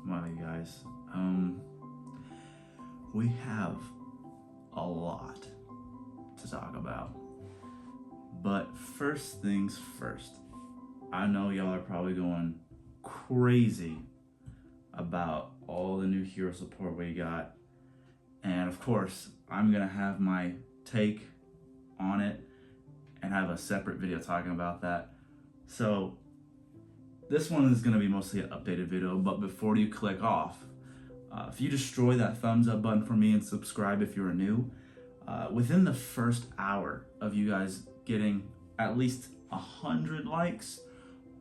Well, you guys, we have a lot to talk about. But first things first, I know y'all are probably going crazy about all the new hero support we got. And of course, I'm gonna have my take on it and have a separate video talking about that. So this one is gonna be mostly an updated video, but before you click off, if you destroy that thumbs up button for me and subscribe if you're new, within the first hour of you guys getting at least 100 likes,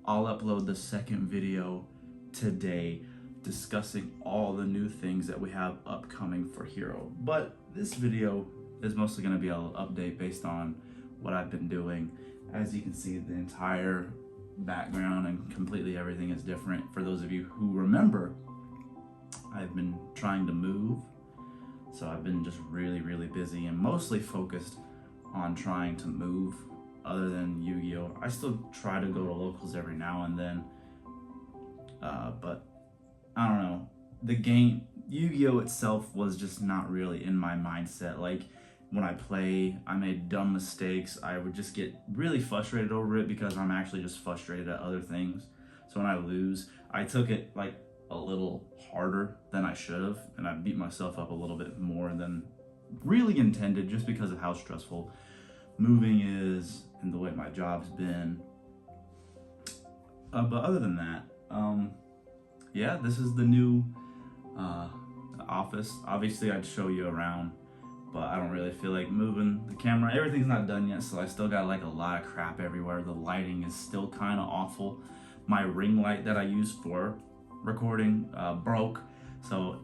I'll upload the second video today discussing all the new things that we have upcoming for Hero. But this video is mostly going to be an update based on what I've been doing. As you can see, the entire background and completely everything is different. For those of you who remember, I've been trying to move, so I've been just really busy and mostly focused on trying to move. Other than Yu-Gi-Oh, I still try to go to locals every now and then, but I don't know, the game Yu-Gi-Oh itself was just not really in my mindset. Like, when I play, I made dumb mistakes. I would just get really frustrated over it because I'm actually just frustrated at other things. So when I lose, I took it like a little harder than I should have, and I beat myself up a little bit more than really intended, just because of how stressful moving is and the way my job's been. But other than that, yeah, this is the new office. Obviously I'd show you around, but I don't really feel like moving the camera. Everything's not done yet, so I still got like a lot of crap everywhere. The lighting is still kind of awful. My ring light that I use for recording broke, so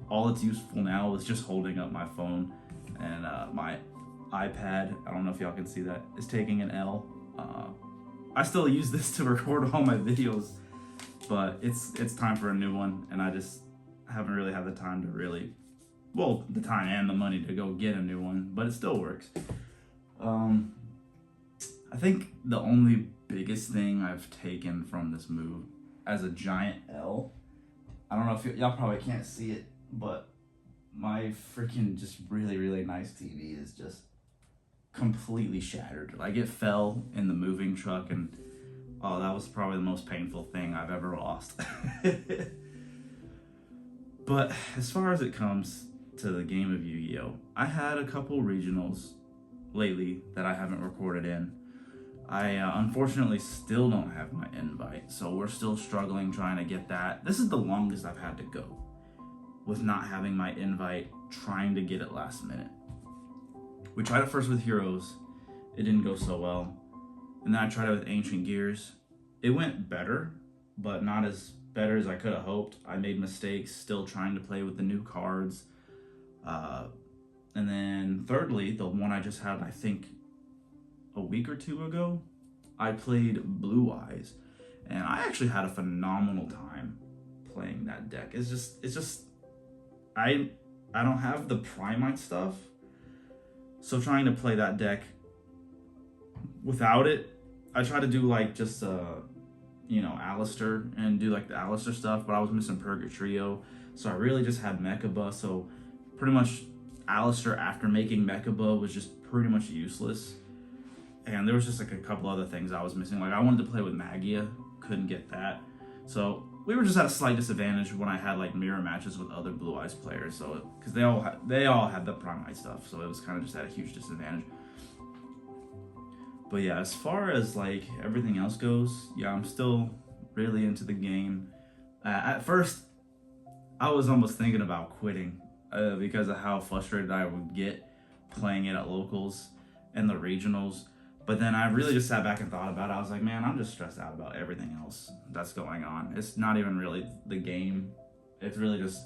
all it's useful now is just holding up my phone, and my iPad, I don't know if y'all can see that, is taking an L. I still use this to record all my videos, but it's time for a new one, and I just haven't really had the time to really, well, the time and the money to go get a new one, but it still works. I think the only biggest thing I've taken from this move as a giant L, I don't know if y'all probably can't see it, but my freaking just really nice TV is just completely shattered. Like, it fell in the moving truck, and oh, that was probably the most painful thing I've ever lost. But as far as it comes to the game of Yu-Gi-Oh, I had a couple regionals lately that I haven't recorded in. I unfortunately still don't have my invite, so we're still struggling trying to get that. This is the longest I've had to go with not having my invite, trying to get it last minute. We tried it first with Heroes, it didn't go so well. And then I tried it with Ancient Gears. It went better, but not as better as I could have hoped. I made mistakes still trying to play with the new cards. And then thirdly, the one I just had, I think a week or two ago, I played Blue Eyes, and I actually had a phenomenal time playing that deck. It's just I don't have the Primite stuff, so trying to play that deck without it, I try to do like just Alistair and do like the Alistair stuff, but I was missing Purgatrio, so I really just had Mechaba. So pretty much Alistair after making Mechaba was just pretty much useless. And there was just like a couple other things I was missing. Like, I wanted to play with Magia, couldn't get that. So we were just at a slight disadvantage when I had like mirror matches with other Blue Eyes players. So because they all had the Primite stuff, so it was kind of just at a huge disadvantage. But yeah, as far as like everything else goes, yeah, I'm still really into the game. At first, I was almost thinking about quitting because of how frustrated I would get playing it at locals and the regionals. But then I really just sat back and thought about it. I was like, man, I'm just stressed out about everything else that's going on. It's not even really the game. It's really just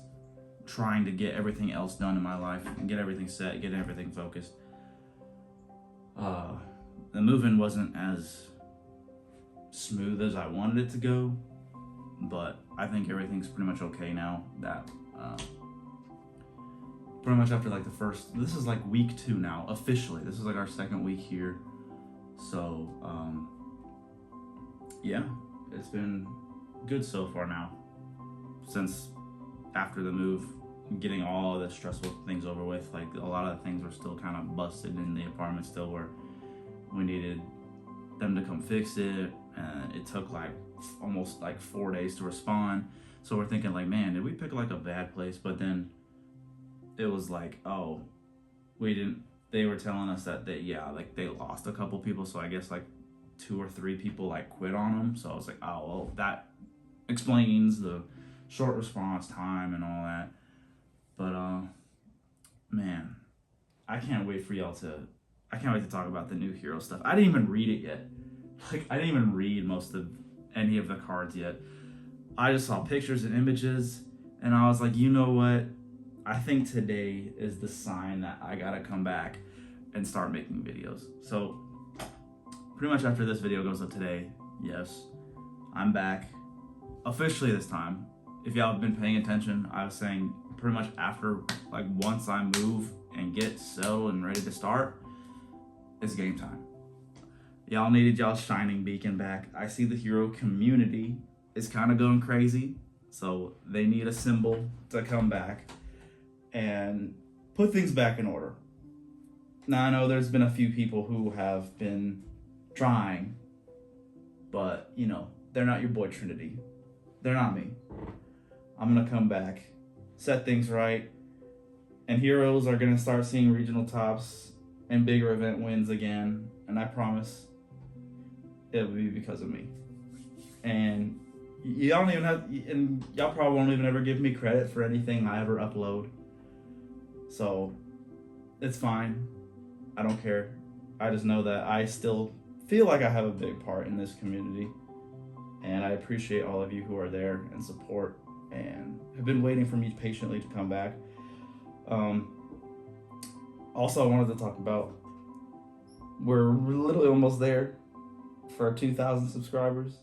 trying to get everything else done in my life and get everything set, get everything focused. The moving wasn't as smooth as I wanted it to go, but I think everything's pretty much okay now. That pretty much after like this is like week 2 now, officially. This is like our second week here. So, yeah, it's been good so far now, since after the move, getting all the stressful things over with. Like a lot of the things were still kind of busted in the apartment still, where we needed them to come fix it, and it took like almost like 4 days to respond. So we're thinking like, man, did we pick like a bad place? But then it was like, oh, we didn't. They were telling us that they lost a couple people. So I guess like 2 or 3 people like quit on them. So I was like, oh well, that explains the short response time and all that. But man, I can't wait to talk about the new hero stuff. I didn't even read it yet. Like I didn't even read most of any of the cards yet. I just saw pictures and images, and I was like, you know what? I think today is the sign that I gotta come back and start making videos. So pretty much after this video goes up today, yes, I'm back officially this time. If y'all have been paying attention, I was saying pretty much after, like once I move and get settled and ready to start, it's game time. Y'all needed y'all shining beacon back. I see the hero community is kind of going crazy, so they need a symbol to come back and put things back in order. Now I know there's been a few people who have been trying, but you know, they're not your boy Trinity. They're not me. I'm gonna come back, set things right, and heroes are gonna start seeing regional tops and bigger event wins again, and I promise it will be because of me. And y'all don't even have, and y'all probably won't even ever give me credit for anything I ever upload. So it's fine. I don't care. I just know that I still feel like I have a big part in this community, and I appreciate all of you who are there and support and have been waiting for me patiently to come back. Also, I wanted to talk about, we're literally almost there for 2,000 subscribers.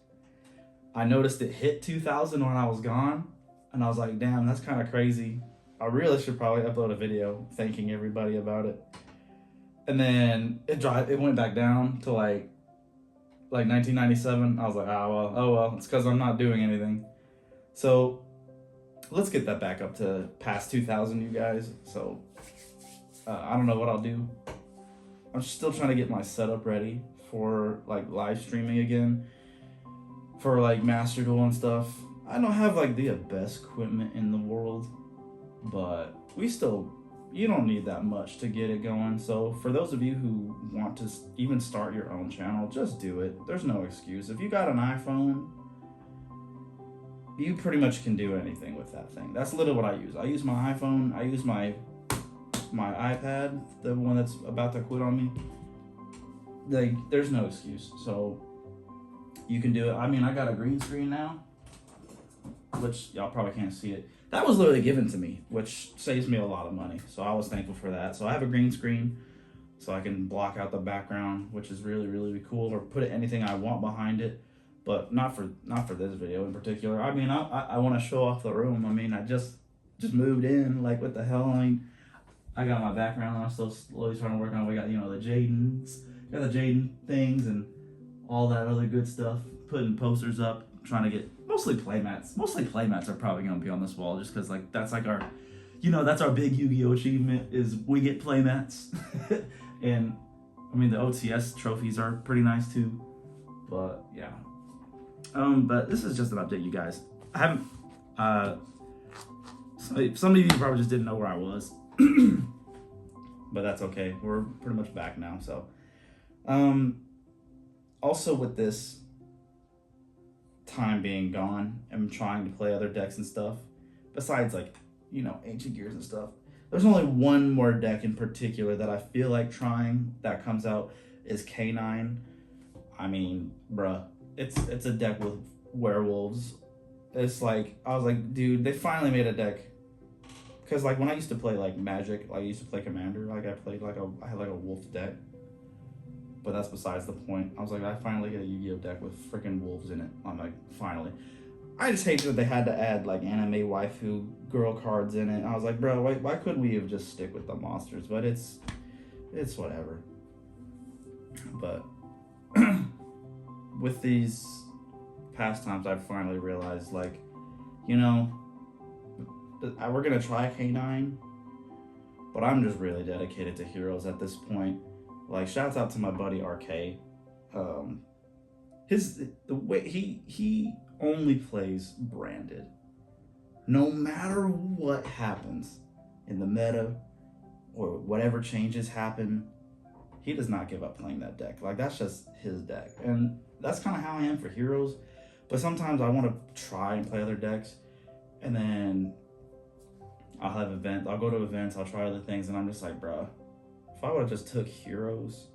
I noticed it hit 2,000 when I was gone, and I was like, damn, that's kind of crazy. I really should probably upload a video thanking everybody about it. And then it went back down to like 1997. I was like, oh well, it's because I'm not doing anything. So let's get that back up to past 2,000, you guys. So I don't know what I'll do. I'm still trying to get my setup ready for like live streaming again, for like Master Duel and stuff. I don't have like the best equipment in the world, but you don't need that much to get it going. So for those of you who want to even start your own channel, just do it. There's no excuse. If you got an iPhone, you pretty much can do anything with that thing. That's literally what I use. I use my iPhone. I use my iPad, the one that's about to quit on me. Like, there's no excuse. So you can do it. I mean, I got a green screen now, which y'all probably can't see it. That was literally given to me, which saves me a lot of money. So I was thankful for that. So I have a green screen, so I can block out the background, which is really, really cool, or put anything I want behind it. But not for this video in particular. I mean, I want to show off the room. I mean, I just moved in. Like, what the hell? I mean, I got my background. I'm still slowly trying to work on it. We got, the Jaden things and all that other good stuff. Putting posters up, trying to get mostly playmats. Mostly playmats are probably going to be on this wall, just because like that's like our, that's our big Yu-Gi-Oh achievement, is we get playmats. And I mean, the OTS trophies are pretty nice too. But yeah. But this is just an update, you guys. I haven't, some of you probably just didn't know where I was. But that's okay. We're pretty much back now. So, also with this time being gone, I'm trying to play other decks and stuff. Besides, like, Ancient Gears and stuff. There's only one more deck in particular that I feel like trying that comes out, is K9. I mean, bruh. It's a deck with werewolves. It's like, I was like, dude, they finally made a deck. Because like when I used to play like Magic, I used to play Commander, like I had like a wolf deck. But that's besides the point. I was like, I finally get a Yu-Gi-Oh deck with freaking wolves in it. I'm like, finally. I just hate that they had to add like anime waifu girl cards in it. I was like, bro, why couldn't we have just stick with the monsters? But it's whatever. But with these pastimes, I've finally realized, like, we're gonna try K9, but I'm just really dedicated to heroes at this point. Like, shouts out to my buddy RK. The way he only plays branded. No matter what happens in the meta or whatever changes happen, he does not give up playing that deck. Like, that's just his deck. And that's kind of how I am for heroes. But sometimes I want to try and play other decks, and then I'll have events. I'll go to events, I'll try other things, and I'm just like, bruh, if I would have just took heroes,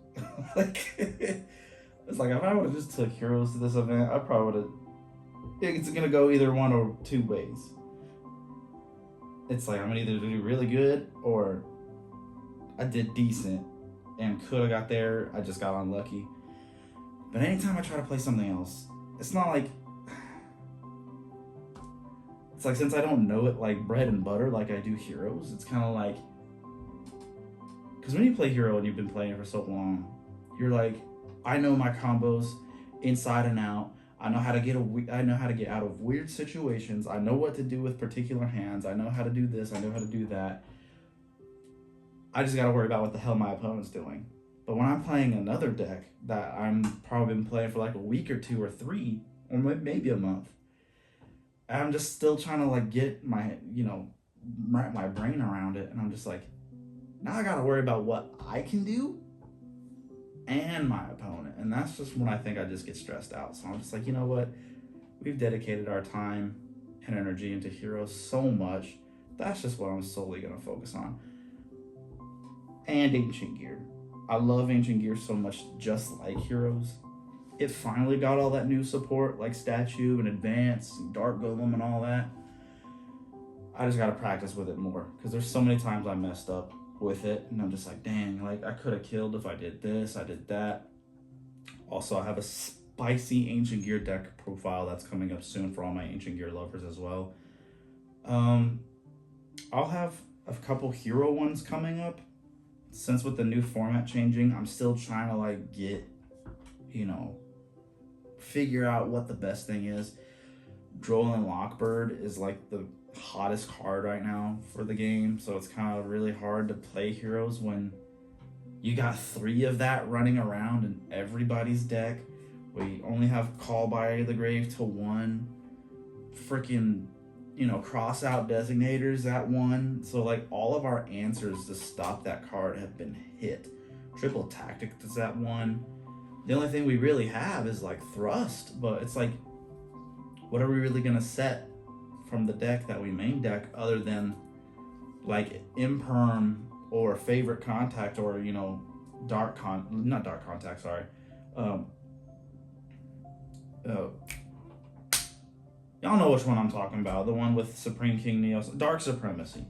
like, it's like, if I would have just took heroes to this event, I probably would have, it's going to go either one or two ways. It's like, I'm going to either do really good, or I did decent and could have got there, I just got unlucky. But anytime I try to play something else, it's not like, it's like, since I don't know it like bread and butter like I do heroes, it's kind of like, because when you play hero and you've been playing it for so long, you're like, I know my combos inside and out. I know how to get out of weird situations. I know what to do with particular hands. I know how to do this. I know how to do that. I just got to worry about what the hell my opponent's doing. But when I'm playing another deck that I'm probably been playing for like a week or two or three, or maybe a month, I'm just still trying to like get my, wrap my brain around it. And I'm just like, now I got to worry about what I can do and my opponent. And that's just when I think I just get stressed out. So I'm just like, you know what? We've dedicated our time and energy into heroes so much. That's just what I'm solely going to focus on. And Ancient Gear. I love Ancient Gear so much, just like heroes. It finally got all that new support, like Statue and Advance and Dark Golem and all that. I just got to practice with it more, because there's so many times I messed up with it, and I'm just like, dang, like, I could have killed if I did this, I did that. Also, I have a spicy Ancient Gear deck profile that's coming up soon for all my Ancient Gear lovers as well. I'll have a couple hero ones coming up. Since with the new format changing, I'm still trying to like get, figure out what the best thing is. Droll and Lockbird is like the hottest card right now for the game, so it's kind of really hard to play heroes when you got 3 of that running around in everybody's deck. We only have Call by the Grave to 1, freaking cross out designators at 1. So like all of our answers to stop that card have been hit. Triple Tactic is at 1. The only thing we really have is like Thrust, but it's like, what are we really gonna set from the deck that we main deck other than like Imperm or Favorite Contact or not Dark Contact, sorry. Y'all know which one I'm talking about. The one with Supreme King Neos, Dark Supremacy.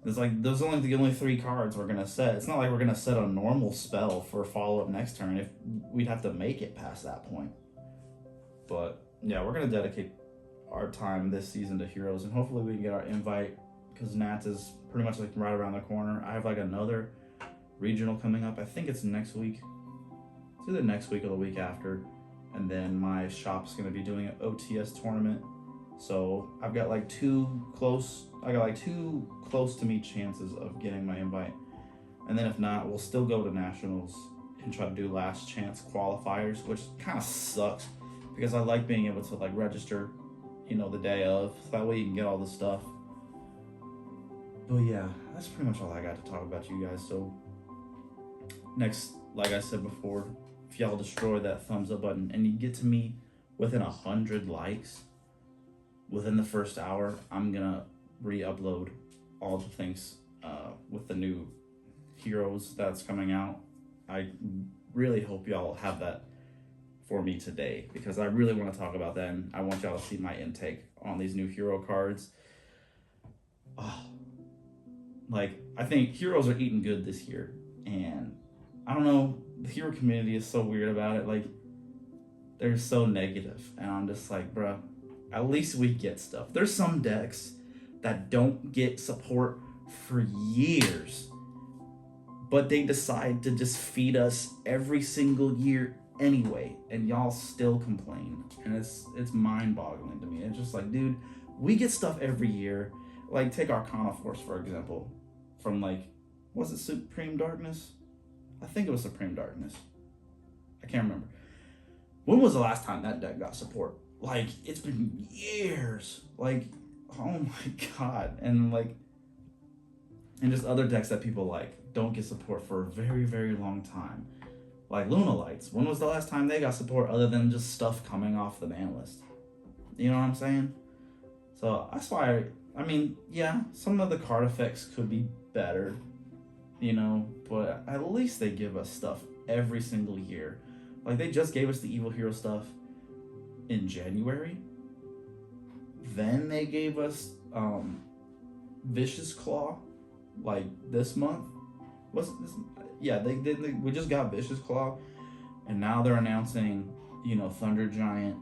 It's like those are the only 3 cards we're gonna set. It's not like we're gonna set a normal spell for follow up next turn. If we'd have to make it past that point. But yeah, we're gonna dedicate our time this season to heroes, and hopefully we can get our invite, because Nats is pretty much like right around the corner. I have like another regional coming up. I think it's next week. It's either next week or the week after. And then my shop's gonna be doing an OTS tournament. So I've got like 2 close to me chances of getting my invite. And then if not, we'll still go to nationals and try to do last chance qualifiers, which kind of sucks because I like being able to like register, the day of, so that way you can get all the stuff. But yeah, that's pretty much all I got to talk about, you guys. So next, like I said before, if y'all destroy that thumbs up button and you get to me within 100 likes within the first hour, I'm gonna re-upload all the things with the new heroes that's coming out. I really hope y'all have that for me today, because I really want to talk about that, and I want y'all to see my intake on these new hero cards. I think heroes are eating good this year, and I don't know, the hero community is so weird about it. Like, they're so negative, and I'm just like, bruh, at least we get stuff. There's some decks that don't get support for years, but they decide to just feed us every single year anyway, and y'all still complain, and it's mind-boggling to me. It's just like, dude, we get stuff every year. Like, take Arcana Force, for example, from, like, was it Supreme Darkness? I think it was Supreme Darkness. I can't remember. When was the last time that deck got support? Like, it's been years. Like, oh my god. And, like, and just other decks that people like don't get support for a very, very long time. Like Luna Lights. When was the last time they got support other than just stuff coming off the ban list? You know what I'm saying? So that's why, I mean, yeah, some of the card effects could be better, you know, but at least they give us stuff every single year. Like, they just gave us the Evil Hero stuff in January. Then they gave us Vicious Claw, like, this month. What's this? Yeah, they did. We just got Vicious Claw, and now they're announcing, you know, Thunder Giant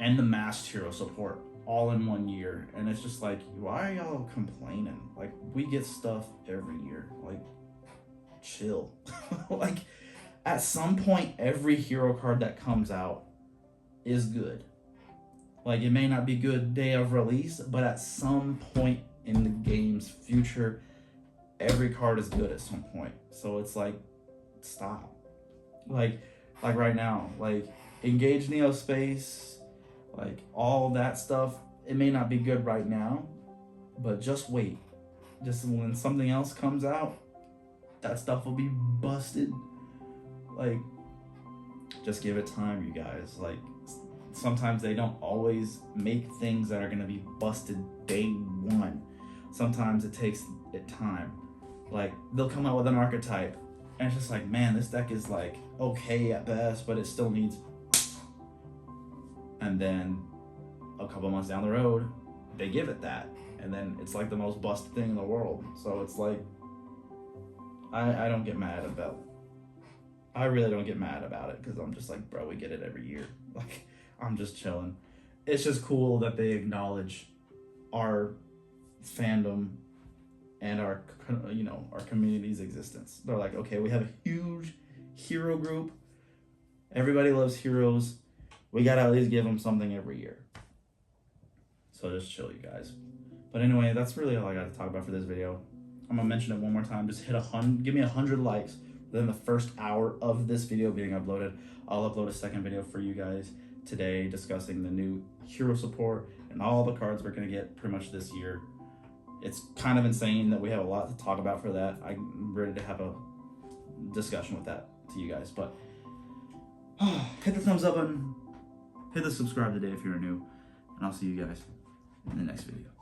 and the Masked Hero support all in 1 year. And it's just like, why are y'all complaining? Like, we get stuff every year. Like, chill. Like, at some point, every hero card that comes out is good. Like, it may not be good day of release, but at some point in the game's future, every card is good at some point. So it's like, stop. Like right now, like, Engage Neo Space, like, all that stuff, it may not be good right now, but just wait. Just when something else comes out, that stuff will be busted. Like, just give it time, you guys. Like, sometimes they don't always make things that are going to be busted day one. Sometimes it takes it time. Like, they'll come out with an archetype, and it's just like, man, this deck is, like, okay at best, but it still needs... And then a couple months down the road, they give it that, and then it's like the most busted thing in the world. So it's like, I don't get mad about it. I really don't get mad about it, because I'm just like, bro, we get it every year. Like, I'm just chilling. It's just cool that they acknowledge our fandom and our, you know, our community's existence. They're like, okay, we have a huge hero group. Everybody loves heroes. We gotta at least give them something every year. So just chill, you guys. But anyway, that's really all I got to talk about for this video. I'm gonna mention it one more time. Just hit 100, give me 100 likes within the first hour of this video being uploaded. I'll upload a second video for you guys today discussing the new hero support and all the cards we're gonna get pretty much this year. It's kind of insane that we have a lot to talk about for that. I'm ready to have a discussion with that to you guys. But hit the thumbs up button, hit the subscribe today if you're new, and I'll see you guys in the next video.